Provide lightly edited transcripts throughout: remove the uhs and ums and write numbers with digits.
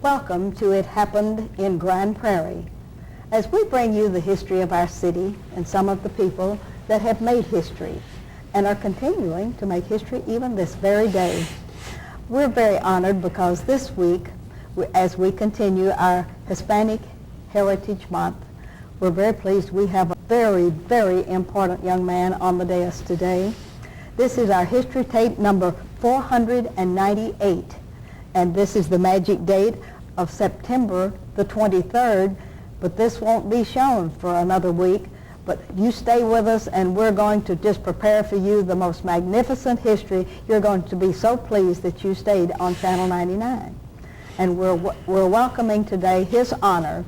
Welcome to It Happened in Grand Prairie, as we bring you the history of our city and some of the people that have made history and are continuing to make history even this very day. We're very honored because this week, as we continue our Hispanic Heritage Month, we're very pleased we have a very, very important young man on the dais today. This is our history tape number 498, and this is the magic date of September the 23rd, but this won't be shown for another week. But you stay with us, and we're going to just prepare for you the most magnificent history. You're going to be so pleased that you stayed on Channel 99. And we're welcoming today His Honor,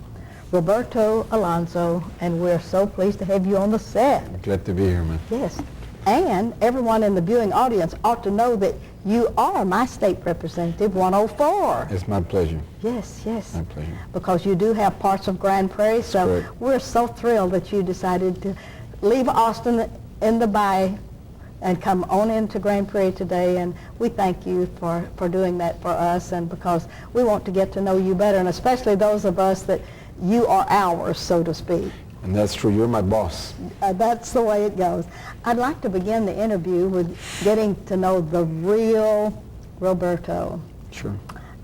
Roberto Alonso, and we're so pleased to have you on the set. Glad to be here, man. Yes. And everyone in the viewing audience ought to know that you are my state representative 104. It's my pleasure. Yes, yes. My pleasure. Because you do have parts of Grand Prairie, so correct. We're so thrilled that you decided to leave Austin in the bay and come on into Grand Prairie today, and we thank you for doing that for us, and because we want to get to know you better, and especially those of us that you are ours, so to speak. And that's true. You're my boss. That's the way it goes. I'd like to begin the interview with getting to know the real Roberto. Sure.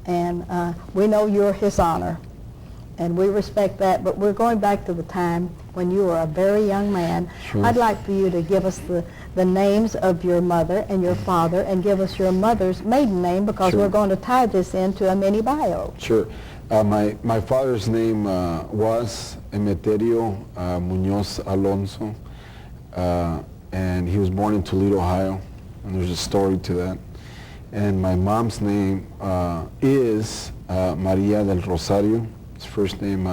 And we know you're His Honor, and we respect that, but we're going back to the time when you were a very young man. Sure. I'd like for you to give us the names of your mother and your father, and give us your mother's maiden name, because Sure. we're going to tie this into a mini bio. Sure. My father's name was Emeterio Muñoz Alonso, and he was born in Toledo, Ohio, and there's a story to that. And my mom's name is Maria del Rosario. His first name,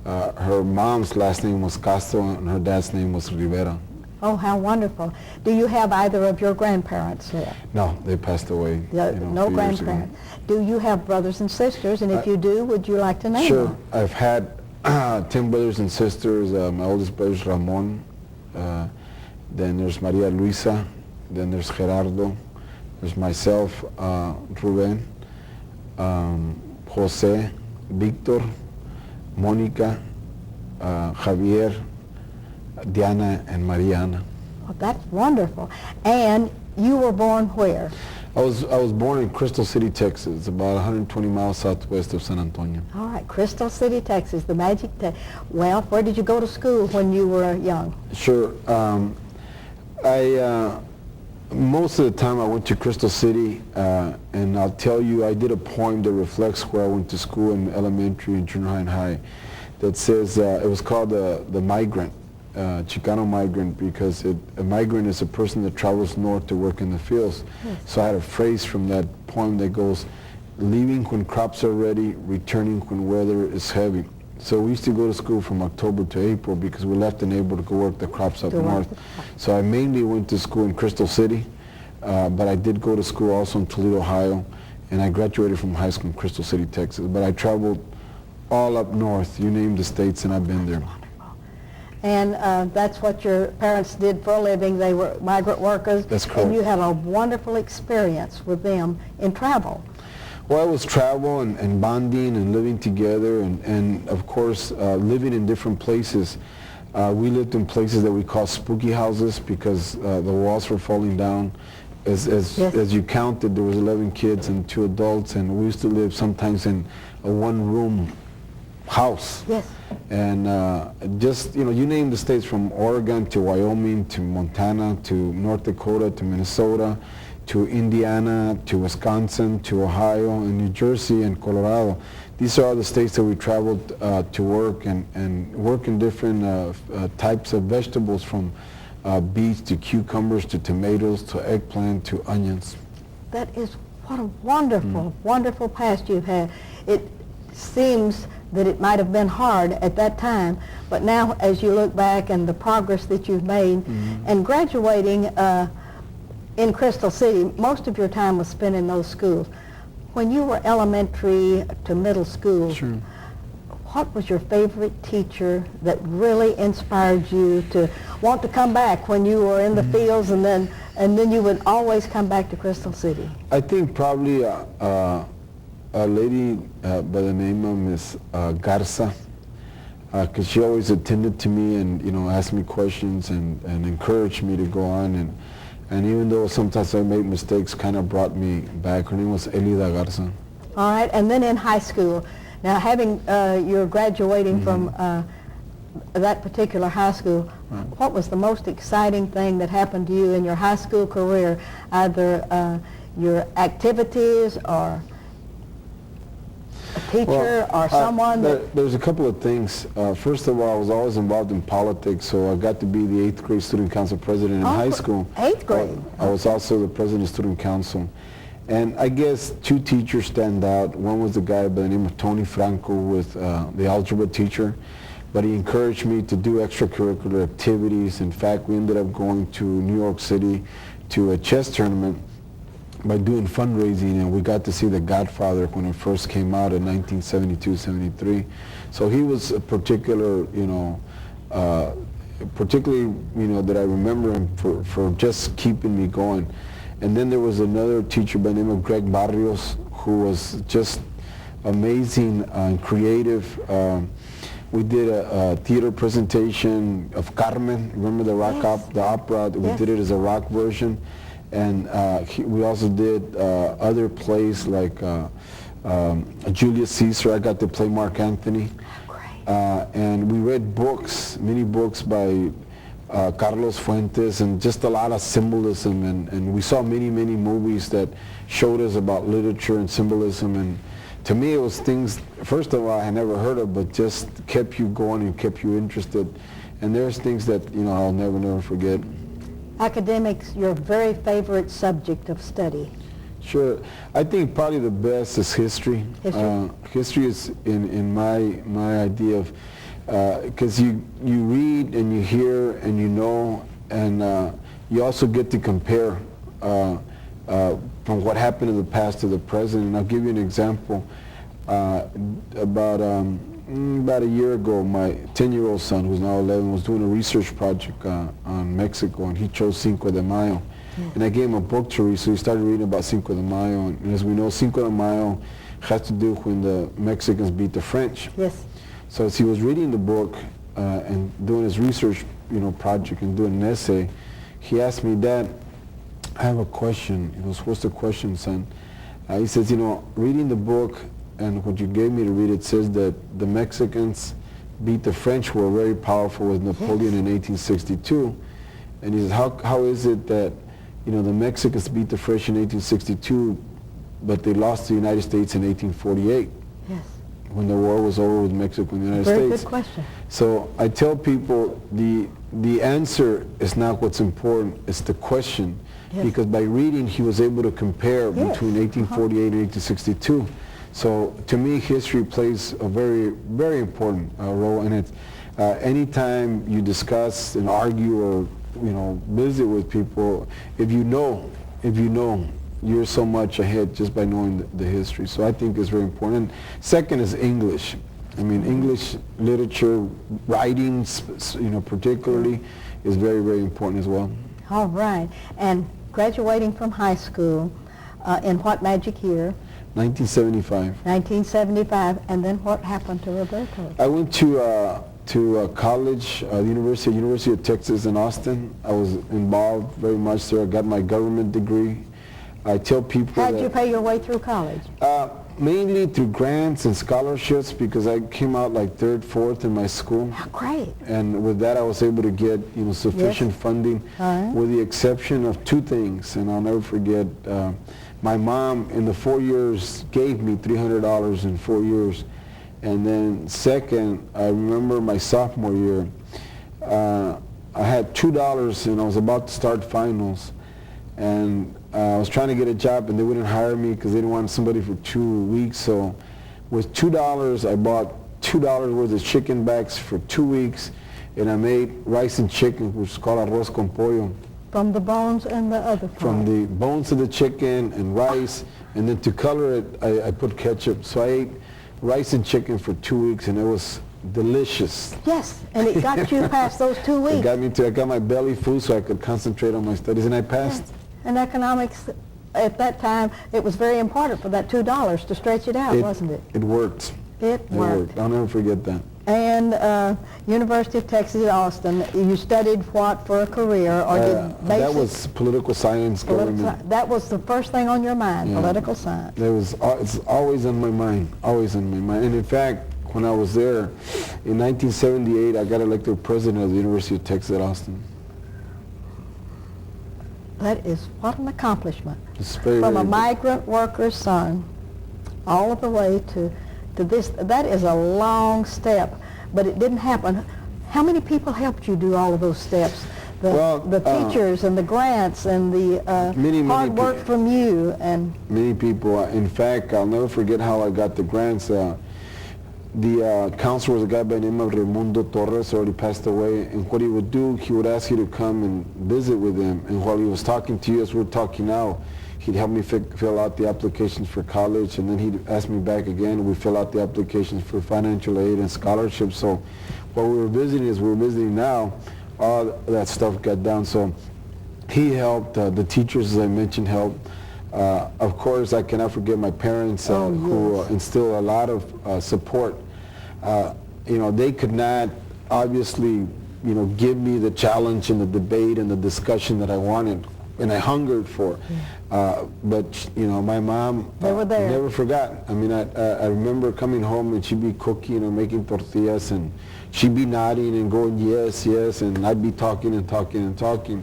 her mom's last name was Castro, and her dad's name was Rivera. Oh, how wonderful. Do you have either of your grandparents left? No, they passed away. No a few years grandparents. ago. Do you have brothers and sisters? And if you do, would you like to name Sure. them? I've had 10 brothers and sisters. My oldest brother is Ramon. Then there's Maria Luisa. Then there's Gerardo. There's myself, Ruben, Jose, Victor, Monica, Javier, Diana, and Mariana. Oh, that's wonderful. And you were born where? I was born in Crystal City, Texas, about 120 miles southwest of San Antonio. All right, Crystal City, Texas, the magic. Well, where did you go to school when you were young? Sure. Most of the time I went to Crystal City, and I'll tell you, I did a poem that reflects where I went to school in elementary and junior high and high that says, it was called the Migrant, Chicano Migrant, because a migrant is a person that travels north to work in the fields. Yes. So I had a phrase from that poem that goes, leaving when crops are ready, returning when weather is heavy. So we used to go to school from October to April because we left in April to go work the crops up north. So I mainly went to school in Crystal City, but I did go to school also in Toledo, Ohio, and I graduated from high school in Crystal City, Texas. But I traveled all up north, you name the states, and I've been there. And that's what your parents did for a living. They were migrant workers. That's correct. And you had a wonderful experience with them in travel. Well, it was travel and bonding and living together, and of course living in different places. We lived in places that we call spooky houses because the walls were falling down. As you counted, there was 11 kids and 2 adults, and we used to live sometimes in a one-room house. Yes. And just, you name the states, from Oregon to Wyoming to Montana to North Dakota to Minnesota to Indiana to Wisconsin to Ohio and New Jersey and Colorado. These are all the states that we traveled to work and work in different types of vegetables, from beets to cucumbers to tomatoes to eggplant to onions. That is what a wonderful, wonderful past you've had. It seems that it might have been hard at that time, but now as you look back and the progress that you've made, and graduating in Crystal City, most of your time was spent in those schools. When you were elementary to middle school, Sure. what was your favorite teacher that really inspired you to want to come back when you were in the fields, and then you would always come back to Crystal City? I think probably a lady by the name of Miss Garza, because she always attended to me and asked me questions and encouraged me to go on, and even though sometimes I made mistakes, kind of brought me back. Her name was Elida Garza. All right, and then in high school, now having you're graduating from that particular high school, what was the most exciting thing that happened to you in your high school career, either your activities or a teacher or someone? There's a couple of things. First of all, I was always involved in politics, so I got to be the 8th grade student council president in high school. 8th grade? I was also the president of student council. And I guess two teachers stand out. One was the guy by the name of Tony Franco, who was the algebra teacher, but he encouraged me to do extracurricular activities. In fact, we ended up going to New York City to a chess tournament by doing fundraising, and we got to see The Godfather when it first came out in 1972-73. So he was a particular, particularly, that I remember him for just keeping me going. And then there was another teacher by the name of Greg Barrios, who was just amazing and creative. We did a theater presentation of Carmen. Remember the the opera? We did it as a rock version. And we also did other plays like Julius Caesar. I got to play Mark Antony. And we read books, many books by Carlos Fuentes, and just a lot of symbolism. And we saw many movies that showed us about literature and symbolism. And to me, it was things, first of all, I had never heard of, but just kept you going and kept you interested. And there's things that, I'll never forget. Academics, your very favorite subject of study? Sure. I think probably the best is history. History is, in my idea of, because you read and you hear and you know, and you also get to compare from what happened in the past to the present. And I'll give you an example. About a year ago, my 10-year-old son, who's now 11, was doing a research project on Mexico, and he chose Cinco de Mayo. And I gave him a book to read, so he started reading about Cinco de Mayo. And as we know, Cinco de Mayo has to do when the Mexicans beat the French. Yes. So as he was reading the book and doing his research, project and doing an essay, he asked me, "Dad, I have a question." He goes, "What's the question, son?" He says, reading the book and what you gave me to read, it says that the Mexicans beat the French, who were very powerful with Napoleon in 1862. And he says, how is it that, the Mexicans beat the French in 1862, but they lost to the United States in 1848? Yes. When the war was over with Mexico and the United States. Very good question. So I tell people the answer is not what's important, it's the question. Yes. Because by reading, he was able to compare between 1848 and 1862. So to me, history plays a very, very important role in it. Anytime you discuss and argue or visit with people, if you know, you're so much ahead just by knowing the history. So I think it's very important. Second is English. I mean, English literature, writing, particularly, is very, very important as well. All right. And graduating from high school, in what magic year? 1975. 1975. And then what happened to Roberto? I went to college, University of Texas in Austin. I was involved very much there. I got my government degree. I tell people How did you pay your way through college? Mainly through grants and scholarships, because I came out like third, fourth in my school. Oh, great. And with that, I was able to get sufficient funding, with the exception of two things. And I'll never forget, my mom in the 4 years gave me $300 in 4 years. And then second, I remember my sophomore year, I had $2 and I was about to start finals. And I was trying to get a job and they wouldn't hire me because they didn't want somebody for 2 weeks. So with $2, I bought $2 worth of chicken backs for 2 weeks, and I made rice and chicken, which is called arroz con pollo. From the bones and the other part? From the bones of the chicken and rice, and then to color it, I put ketchup. So I ate rice and chicken for 2 weeks, and it was delicious. Yes, and it got you past those 2 weeks. It got me I got my belly full so I could concentrate on my studies, and I passed. Yes. And economics at that time, it was very important for that $2 to stretch it out, wasn't it? It worked. It worked. I'll never forget that. And University of Texas at Austin, you studied what for a career, or did basic? That was political science, government. That was the first thing on your mind, political science. It's always on my mind, always on my mind. And in fact, when I was there, in 1978, I got elected president of the University of Texas at Austin. That is what an accomplishment. It's very, From very a migrant worker's son all the way to this. That is a long step, but it didn't happen. How many people helped you do all of those steps? The teachers and the grants and the hard work from you. And many people. In fact, I'll never forget how I got the grants. The counselor was a guy by the name of Raimundo Torres, already passed away, and what he would do, he would ask you to come and visit with him, and while he was talking to you, as we're talking now, he'd help me fill out the applications for college, and then he'd ask me back again, we'd fill out the applications for financial aid and scholarships. So what we were visiting as we're visiting now, all that stuff got done. So he helped, the teachers, as I mentioned, helped. Of course, I cannot forget my parents who instilled a lot of support. They could not obviously, give me the challenge and the debate and the discussion that I wanted and I hungered for. But my mom never forgot. I mean, I remember coming home and she'd be cooking, making tortillas, and she'd be nodding and going, yes, yes, and I'd be talking and talking and talking.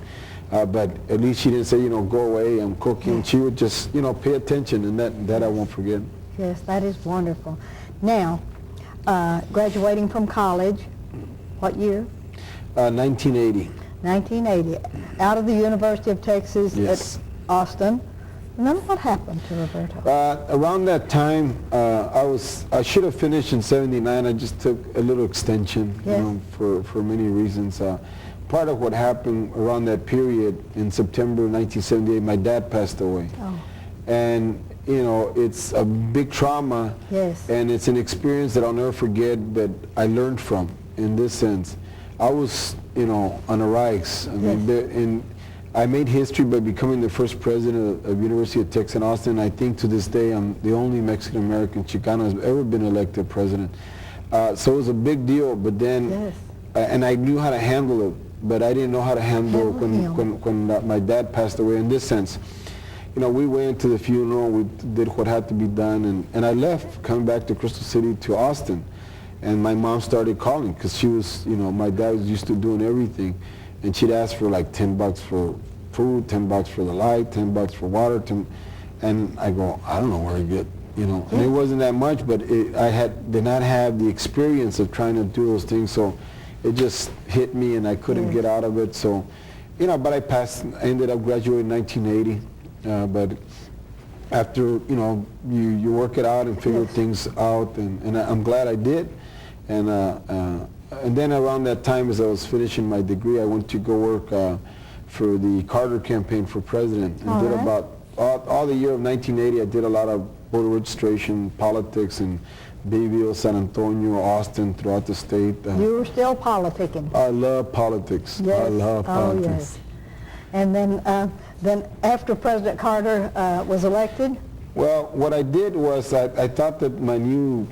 But at least she didn't say, go away, I'm cooking. She would just, pay attention, and that I won't forget. Yes, that is wonderful. Now, graduating from college, what year? 1980. 1980, out of the University of Texas at Austin. And then what happened to Roberto? Around that time, I should have finished in 79. I just took a little extension, for many reasons. Part of what happened around that period in September 1978, my dad passed away. Oh. And, it's a big trauma. Yes. And it's an experience that I'll never forget, but I learned from in this sense. I was, on a rise. I mean, I made history by becoming the first president of University of Texas in Austin. I think to this day I'm the only Mexican-American Chicano who's ever been elected president. So it was a big deal, but then, and I knew how to handle it, but I didn't know how to handle when my dad passed away in this sense. We went to the funeral, we did what had to be done, and I left, coming back to Crystal City to Austin. And my mom started calling because she was, my dad was used to doing everything. And she'd ask for like $10 for food, $10 for the light, $10 for water. And I go, I don't know where to get, And it wasn't that much, but I did not have the experience of trying to do those things. So it just hit me and I couldn't get out of it. So, but I ended up graduating in 1980. But after, you work it out and figure things out. And I'm glad I did. And then around that time, as I was finishing my degree, I went to go work for the Carter campaign for president. And did about all the year of 1980. I did a lot of voter registration, politics, in Bayville, San Antonio, Austin, throughout the state. You were still politicking. I love politics. Yes. I love politics. Oh, yes. And then after President Carter was elected? Well, what I did was I thought that my new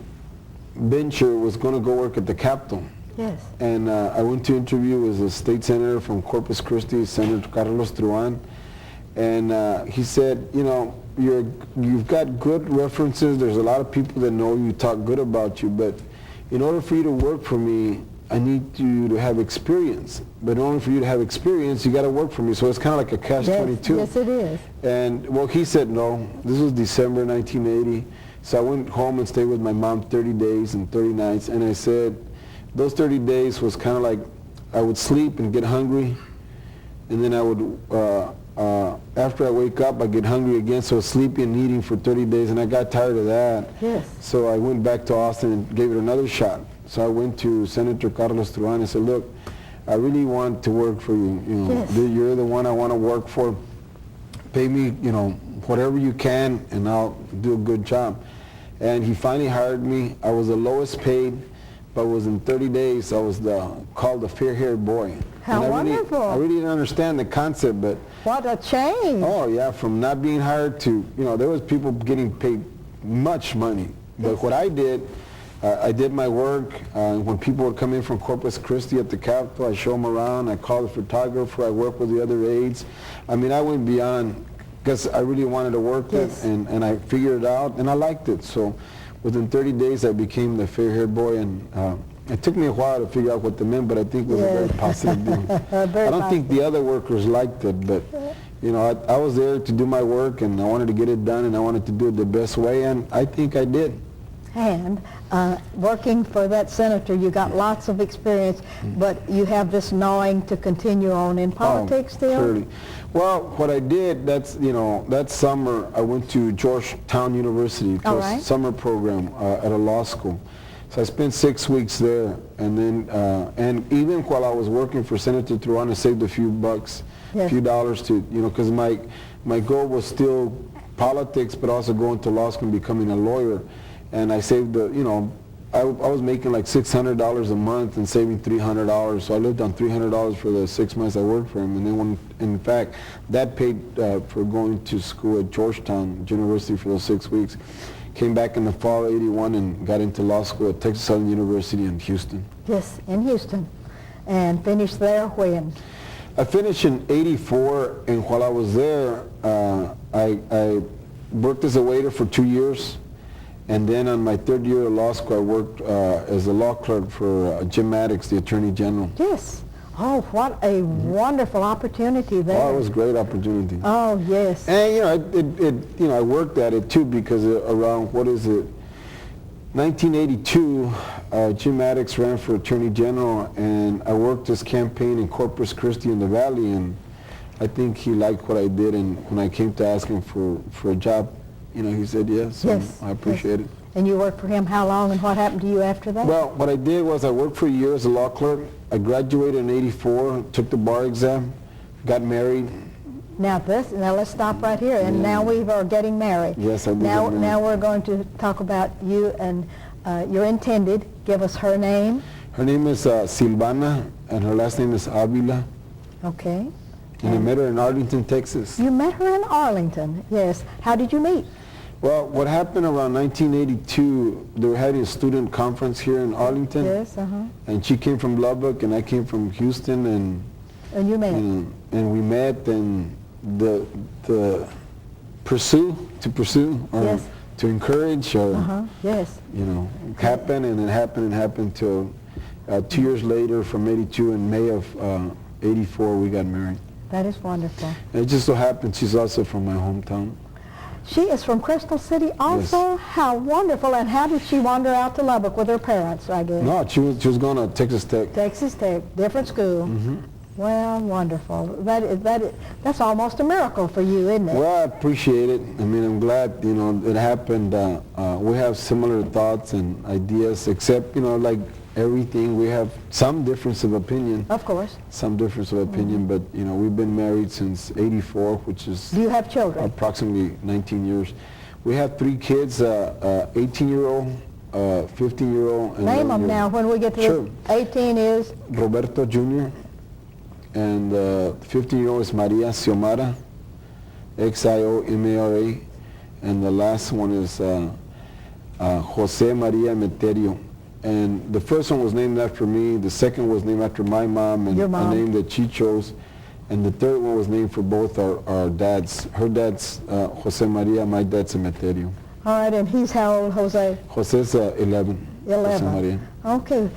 venture was going to go work at the Capitol. Yes. And I went to interview with a state senator from Corpus Christi, Senator Carlos Truan, and he said, you've got good references. There's a lot of people that know you, talk good about you, but in order for you to work for me, I need you to have experience. But in order for you to have experience, you got to work for me. So it's kind of like a catch-22. Yes, it is. And well, he said no. This was December 1980. So I went home and stayed with my mom 30 days and 30 nights, and I said those 30 days was kind of like I would sleep and get hungry, and then I would, after I wake up, I get hungry again, so I was sleeping and eating for 30 days, and I got tired of that. Yes. So I went back to Austin and gave it another shot. So I went to Senator Carlos Truan and said, look, I really want to work for you. You're the one I want to work for. Pay me, whatever you can, and I'll do a good job. And he finally hired me. I was the lowest paid, but within 30 days I was called the fair-haired boy. How and wonderful. I really didn't understand the concept, but What a change. oh yeah, from not being hired to, there was people getting paid much money. But what I did my work. When people would come in from Corpus Christi at the Capitol, I show them around. I call the photographer. I work with the other aides. I mean, I went beyond because I really wanted to work Yes. it, and I figured it out, and I liked it. So within 30 days, I became the fair-haired boy, and it took me a while to figure out what that meant, but I think it was a very positive deal. Very I don't think the other workers liked it, but I was there to do my work, and I wanted to get it done, and I wanted to do it the best way, and I think I did. And working for that senator, you got lots of experience, but you have this gnawing to continue on in politics still? Clearly. Well, what I did, that summer, I went to Georgetown University to a summer program at a law school. So I spent 6 weeks there, and then, and even while I was working for Senator Truan, I saved a few bucks, a few dollars to, because my goal was still politics, but also going to law school and becoming a lawyer. And I saved I was making like $600 a month and saving $300. So I lived on $300 for the 6 months I worked for him. And then in fact, that paid for going to school at Georgetown University for those 6 weeks. Came back in the fall of '81 and got into law school at Texas Southern University in Houston. Yes, in Houston. And finished there when? I finished in '84, and while I was there, I worked as a waiter for 2 years. And then on my third year of law school, I worked as a law clerk for Jim Maddox, the Attorney General. Yes. Oh, what a wonderful opportunity there. Oh, it was a great opportunity. Oh, yes. And, I worked at it, too, because around, 1982, Jim Maddox ran for Attorney General, and I worked his campaign in Corpus Christi in the Valley, and I think he liked what I did, and when I came to ask him for a job, he said yes, so yes, I appreciate it. And you worked for him how long, and what happened to you after that? Well, what I did was I worked for a year as a law clerk. I graduated in '84, took the bar exam, got married. Now let's stop right here, and now we are getting married. Yes, I did. Now we're going to talk about you and your intended. Give us her name. Her name is Silvana, and her last name is Avila. Okay. And I met her in Arlington, Texas. You met her in Arlington, yes. How did you meet? Well, what happened around 1982, they were having a student conference here in Arlington. Yes, And she came from Lubbock, and I came from Houston, and you met. And we met, and the pursue, or yes. to encourage, or yes. Happened, and it happened till 2 years later, from '82, in May of '84, we got married. That is wonderful. And it just so happened she's also from my hometown. She is from Crystal City also? Yes. How wonderful. And how did she wander out to Lubbock with her parents, I guess? No, she was going to Texas Tech. Texas Tech, different school. Well, wonderful. That's almost a miracle for you, isn't it? Well, I appreciate it. I mean, I'm glad, it happened. We have similar thoughts and ideas, except, like everything, we have some difference of opinion. Of course. Some difference of opinion, but, we've been married since '84, which is... Do you have children? Approximately 19 years. We have 3 kids, 18-year-old, 15-year-old, and name them now when we get to sure. 18 is? Roberto Jr., and 15-year-old is Maria Xiomara, Xiomara, and the last one is Jose Maria Meterio. And the first one was named after me, the second was named after my mom, and your mom. a name that she chose, and the third one was named for both our dads. Her dad's Jose Maria, my dad's Meterio. All right, and he's how old, Jose? Jose's 11. 11. Jose Maria. Okay.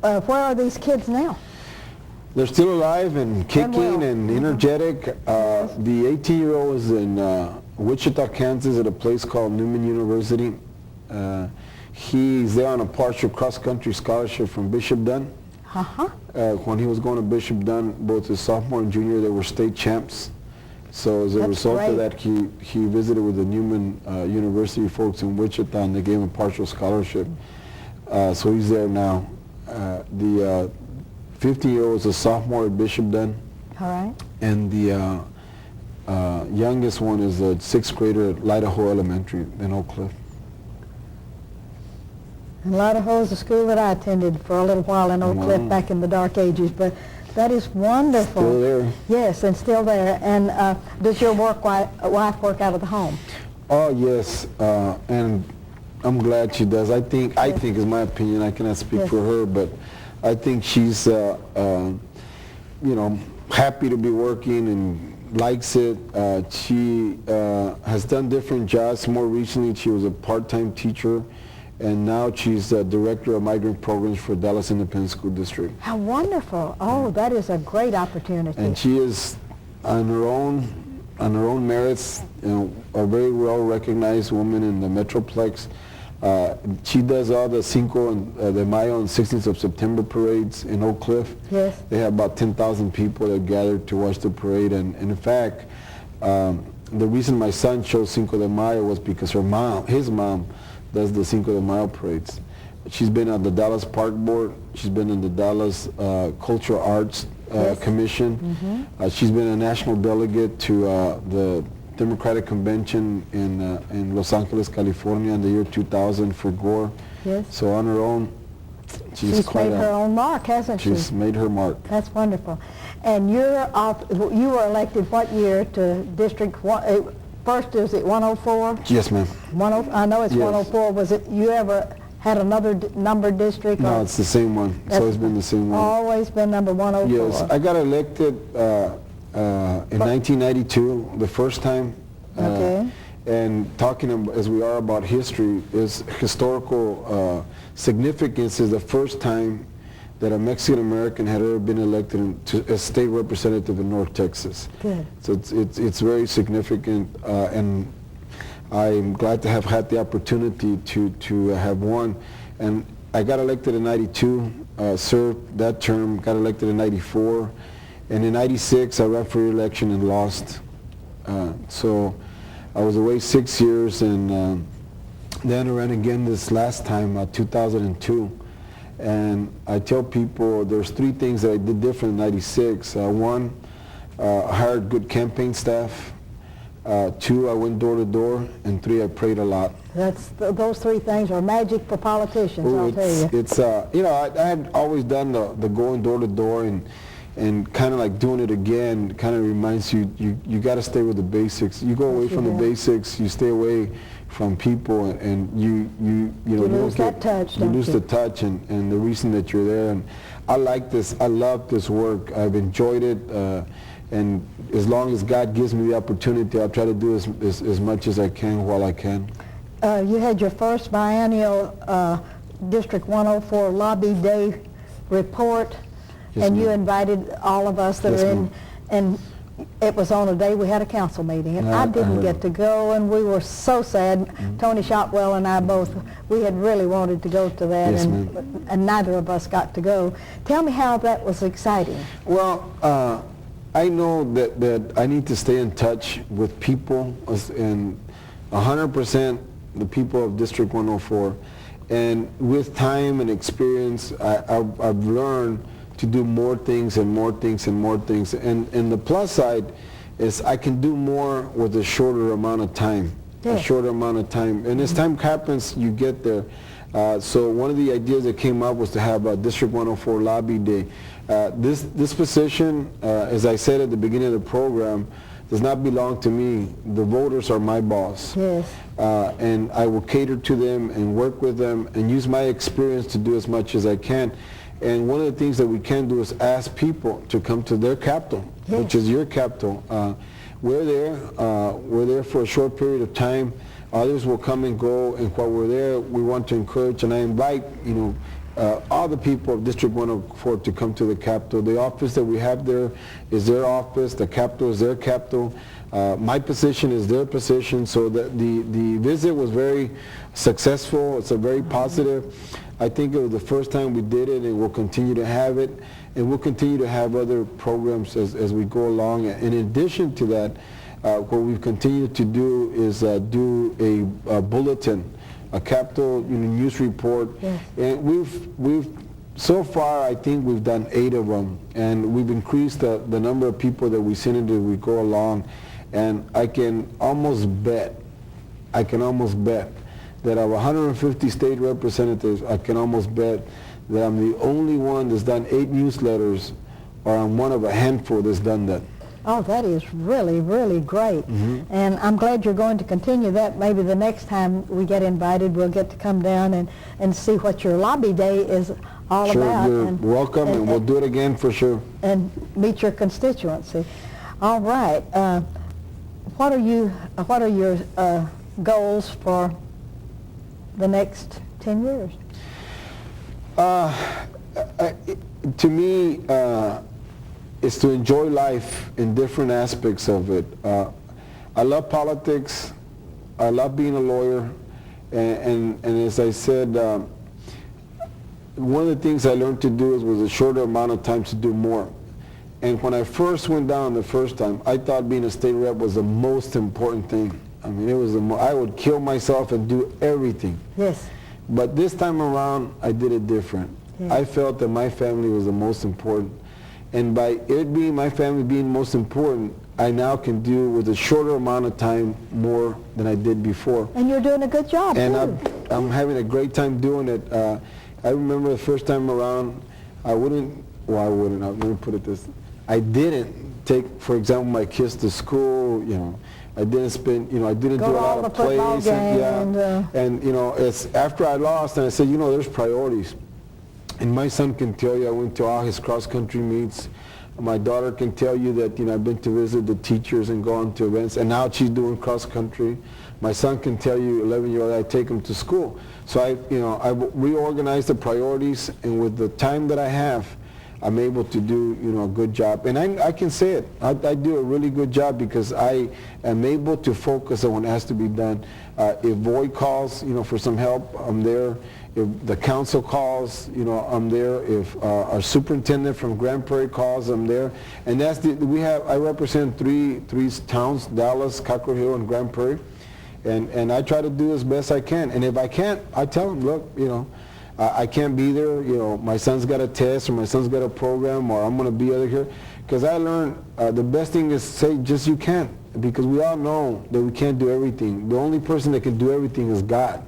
Where are these kids now? They're still alive and kicking well. and energetic. The 18-year-old is in Wichita, Kansas at a place called Newman University. He's there on a partial cross-country scholarship from Bishop Dunn. When he was going to Bishop Dunn, both his sophomore and junior, they were state champs. So as a result of that, he visited with the Newman University folks in Wichita, and they gave him a partial scholarship. So he's there now. The 50-year-old is a sophomore at Bishop Dunn. All right. And the youngest one is a 6th grader at Idaho Elementary in Oak Cliff. And a lot of was the school that I attended for a little while in Oak Cliff back in the dark ages, but that is wonderful. Still there. Yes, and still there. And does your wife work out of the home? Oh yes, and I'm glad she does. I think, is my opinion. I cannot speak for her, but I think she's, happy to be working and likes it. She has done different jobs. More recently, she was a part-time teacher, and now she's director of migrant programs for Dallas Independent School District. How wonderful! Oh, that is a great opportunity. And she is on her own merits, a very well-recognized woman in the Metroplex. She does all the Cinco de Mayo and 16th of September parades in Oak Cliff. Yes. They have about 10,000 people that gather to watch the parade. And in fact, the reason my son chose Cinco de Mayo was because his mom, does the Cinco de Mayo parades. She's been on the Dallas Park Board. She's been in the Dallas Cultural Arts Commission. Mm-hmm. She's been a national delegate to the Democratic Convention in Los Angeles, California in the year 2000 for Gore. Yes. So on her own, she's made her own mark, hasn't she? She's made her mark. That's wonderful. And you were elected what year to District 1? First, is it 104? Yes, ma'am. I know it's Yes. 104. Was it you ever had another numbered district? No, it's the same one. It's always been the same one. Always been number 104. Yes, I got elected in 1992, the first time. Okay. And talking as we are about history, is historical significance is the first time that a Mexican American had ever been elected as state representative in North Texas. Good. So it's very significant, and I'm glad to have had the opportunity to have won. And I got elected in 92, served that term, got elected in 94, and in 96 I ran for re-election and lost. So I was away 6 years, and then I ran again this last time, 2002. And I tell people there's three things that I did different in 96. One, I hired good campaign staff. Two, I went door to door. And three, I prayed a lot. Those three things are magic for politicians, I'll tell you. It's I had always done the going door to door, and kind of like doing it again kind of reminds you got to stay with the basics. You go away from the basics, you stay away from people, and you lose that touch. You lose the touch, and the reason that you're there. And I like this. I love this work. I've enjoyed it, and as long as God gives me the opportunity, I'll try to do as much as I can while I can. You had your first biennial District 104 Lobby Day report. Yes, and you ma'am. invited all of us that Yes, are in, ma'am. and it was on a day we had a council meeting, and I didn't get to go, and we were so sad. Mm-hmm. Tony Shotwell and I both, we had really wanted to go to that, Yes, and neither of us got to go. Tell me how that was exciting. Well, I know that I need to stay in touch with people, and 100% the people of District 104, and with time and experience, I've learned to do more things and more things and more things. And the plus side is I can do more with a shorter amount of time. Yeah. A shorter amount of time. And as time happens, you get there. So one of the ideas that came up was to have a District 104 Lobby Day. This position, as I said at the beginning of the program, does not belong to me. The voters are my boss. Yes. And I will cater to them and work with them and use my experience to do as much as I can. And one of the things that we can do is ask people to come to their capital, yes, which is your capital. We're there for a short period of time. Others will come and go, and while we're there, we want to encourage, and I invite, all the people of District 104 to come to the Capitol. The office that we have there is their office. The Capitol is their Capitol. My position is their position. So the visit was very successful. It's a very positive. I think it was the first time we did it, and we'll continue to have it. And we'll continue to have other programs as we go along. In addition to that, what we've continued to do is do a bulletin, a Capitol news report. Yes. And we've so far, I think we've done 8 of them, and we've increased the number of people that we send as we go along. And I can almost bet that of 150 state representatives, I can almost bet that I'm the only one that's done 8 newsletters, or I'm one of a handful that's done that. Oh, that is really, really great. Mm-hmm. And I'm glad you're going to continue that. Maybe the next time we get invited, we'll get to come down and see what your lobby day is all Sure, about. you're welcome, and we'll do it again for sure. And meet your constituency. All right. What are your goals for the next 10 years? To me, is to enjoy life in different aspects of it. I love politics. I love being a lawyer. And as I said, one of the things I learned to do was a shorter amount of time to do more. And when I first went down the first time, I thought being a state rep was the most important thing. I mean, it was I would kill myself and do everything. Yes. But this time around, I did it different. Yes. I felt that my family was the most important. And by it being my family being most important, I now can do with a shorter amount of time more than I did before. And you're doing a good job, and too. I'm having a great time doing it. I remember the first time around, let me put it this, I didn't take, for example, my kids to school, I didn't spend, I didn't do a lot of plays. And it's after I lost, and I said, there's priorities. And my son can tell you I went to all his cross-country meets. My daughter can tell you that, I've been to visit the teachers and gone to events, and now she's doing cross-country. My son can tell you, 11-year-old, I take him to school. So I reorganized the priorities, and with the time that I have, I'm able to do, a good job. And I can say it. I do a really good job because I am able to focus on what has to be done. If Void calls, for some help, I'm there. If the council calls, I'm there. If our superintendent from Grand Prairie calls, I'm there. And I represent three towns, Dallas, Cockrell Hill, and Grand Prairie. And I try to do as best I can. And if I can't, I tell them, look, I can't be there. My son's got a test, or my son's got a program, or I'm going to be over here. Because I learned the best thing is say just you can't. Because we all know that we can't do everything. The only person that can do everything is God.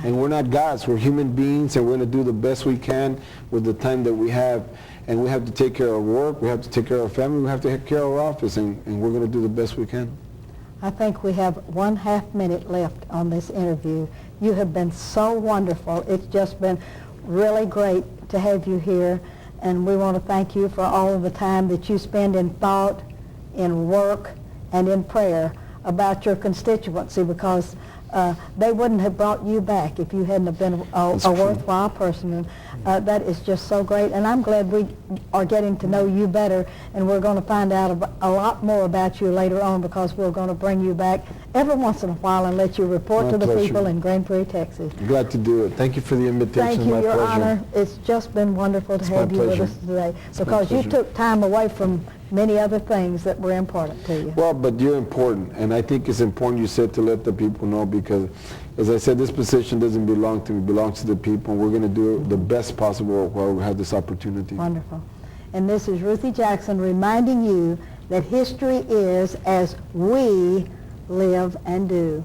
And we're not gods. We're human beings, and we're going to do the best we can with the time that we have. And we have to take care of work. We have to take care of our family. We have to take care of our office, and we're going to do the best we can. I think we have 1/2 minute left on this interview. You have been so wonderful. It's just been really great to have you here, and we want to thank you for all of the time that you spend in thought, in work, and in prayer about your constituency, because they wouldn't have brought you back if you hadn't have been a worthwhile person. And that is just so great. And I'm glad we are getting to know you better, and we're going to find out a lot more about you later on, because we're going to bring you back every once in a while and let you report to the people in Grand Prairie, Texas. Glad to do it. Thank you for the invitation. Thank you, my Your pleasure. Honor. It's just been wonderful to have you with us today, because you took time away from many other things that were important to you. Well, but you're important, and I think it's important you said to let the people know, because, as I said, this position doesn't belong to me, it belongs to the people, and we're going to do the best possible while we have this opportunity. Wonderful. And this is Ruthie Jackson reminding you that history is as we live and do.